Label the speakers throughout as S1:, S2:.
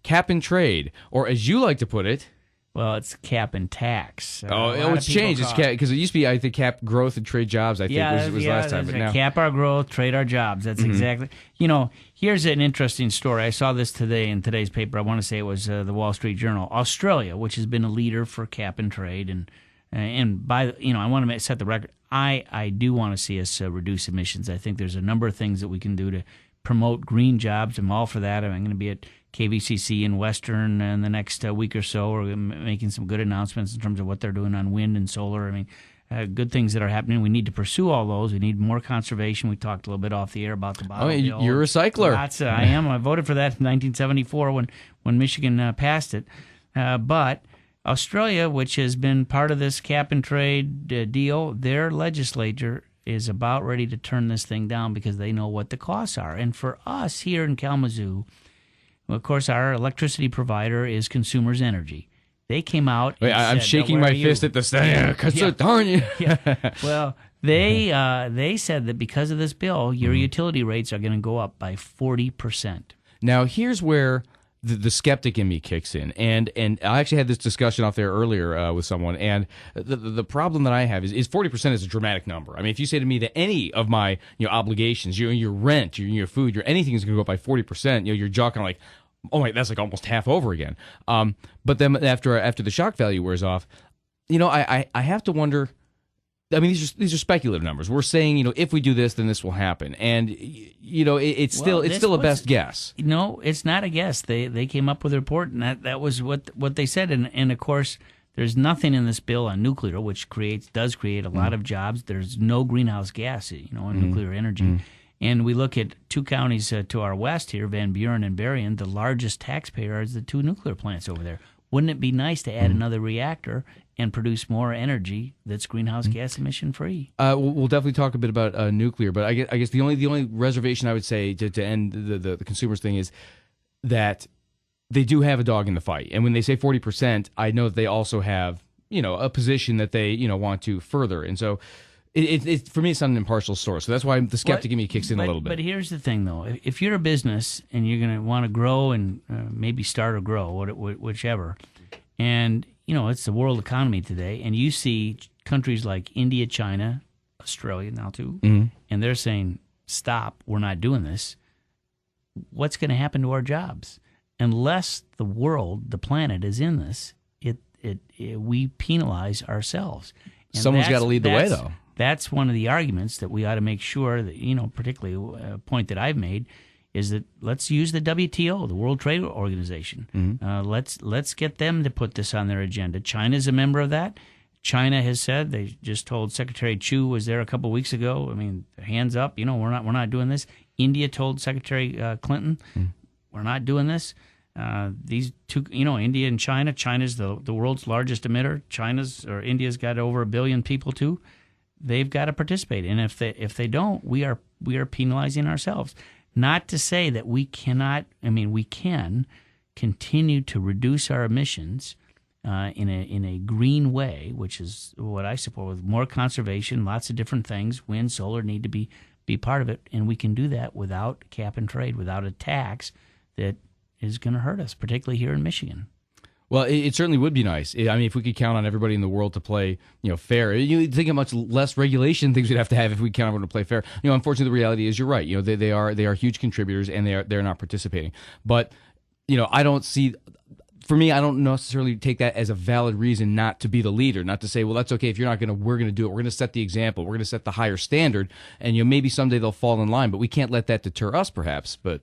S1: cap and trade, or as you like to put it.
S2: Well, it's cap and tax.
S1: It's changed. It's cap because it used to be, I think, cap growth and trade jobs. I think was last time, but now
S2: cap our growth, trade our jobs. That's exactly. Here's an interesting story. I saw this today in today's paper. I want to say it was the Wall Street Journal. Australia, which has been a leader for cap and trade, and by I want to set the record. I do want to see us reduce emissions. I think there's a number of things that we can do to promote green jobs. I'm all for that. I'm going to be at KVCC in Western in the next week or so. We're making some good announcements in terms of what they're doing on wind and solar. I mean, good things that are happening. We need to pursue all those. We need more conservation. We talked a little bit off the air about the bottle bill.
S1: You're a recycler.
S2: I am. I voted for that in 1974 when Michigan passed it. But Australia, which has been part of this cap and trade deal, their legislature is about ready to turn this thing down because they know what the costs are. And for us here in Kalamazoo, well, of course, our electricity provider is Consumers Energy. They came out.
S1: I'm shaking my fist at the stand. So darn you.
S2: Well, they said that because of this bill, your utility rates are going to go up by 40%.
S1: Now, here's where the skeptic in me kicks in, and I actually had this discussion off there earlier with someone, and the problem that I have is 40% is a dramatic number. I mean, if you say to me that any of my obligations, your rent, your food, your anything is going to go up by 40%, your jaw kind of like, oh my, that's like almost half over again. But then after the shock value wears off, I have to wonder. I mean, these are speculative numbers. We're saying, if we do this, then this will happen, and it's still a best guess.
S2: No, it's not a guess. They came up with a report, and that was what they said. And of course, there's nothing in this bill on nuclear, which does create a lot of jobs. There's no greenhouse gas, in nuclear energy. And we look at two counties to our west here, Van Buren and Berrien. The largest taxpayer is the two nuclear plants over there. Wouldn't it be nice to add another reactor and produce more energy that's greenhouse gas emission free?
S1: We'll definitely talk a bit about nuclear, but I guess the only reservation I would say to end the consumers thing is that they do have a dog in the fight, and when they say 40%, I know that they also have a position that they want to further, and so it for me it's not an impartial source. So that's why the skeptic in me kicks in a little bit.
S2: But here's the thing, though: if you're a business and you're going to want to grow and maybe start or grow, whichever, and it's the world economy today, and you see countries like India, China, Australia now too, and they're saying, stop, we're not doing this. What's going to happen to our jobs? Unless the world, the planet, is in this, we penalize ourselves. And
S1: someone's got to lead the way, though.
S2: That's one of the arguments that we ought to make sure that, particularly a point that I've made, is that let's use the WTO, the World Trade Organization. Let's get them to put this on their agenda. China's a member of that. China has said, they just told Secretary Chu was there a couple of weeks ago. I mean, hands up, we're not doing this. India told Secretary Clinton, we're not doing this. These two, India and China. China's the world's largest emitter. India's got over 1 billion people too. They've got to participate, and if they don't, we are penalizing ourselves. Not to say that we cannot. I mean, we can continue to reduce our emissions in a green way, which is what I support, with more conservation, lots of different things. Wind, solar need to be part of it, and we can do that without cap and trade, without a tax that is going to hurt us, particularly here in Michigan.
S1: Well, it certainly would be nice. I mean, if we could count on everybody in the world to play, fair. You think how much less regulation things we'd have to have if we count on everyone to play fair. Unfortunately, the reality is you're right. They are huge contributors, and they're not participating. But I don't see. For me, I don't necessarily take that as a valid reason not to be the leader, not to say, well, that's okay if you're not going to. We're going to do it. We're going to set the example. We're going to set the higher standard, and maybe someday they'll fall in line. But we can't let that deter us, perhaps. But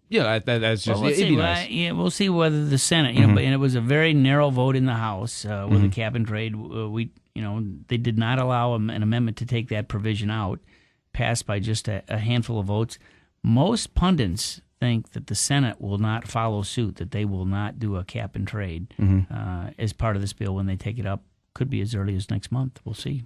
S1: that's just it'd be nice.
S2: We'll see whether the Senate, but it was a very narrow vote in the House with the cap and trade. They did not allow an amendment to take that provision out, passed by just a handful of votes. Most pundits think that the Senate will not follow suit, that they will not do a cap and trade as part of this bill when they take it up. Could be as early as next month. We'll see.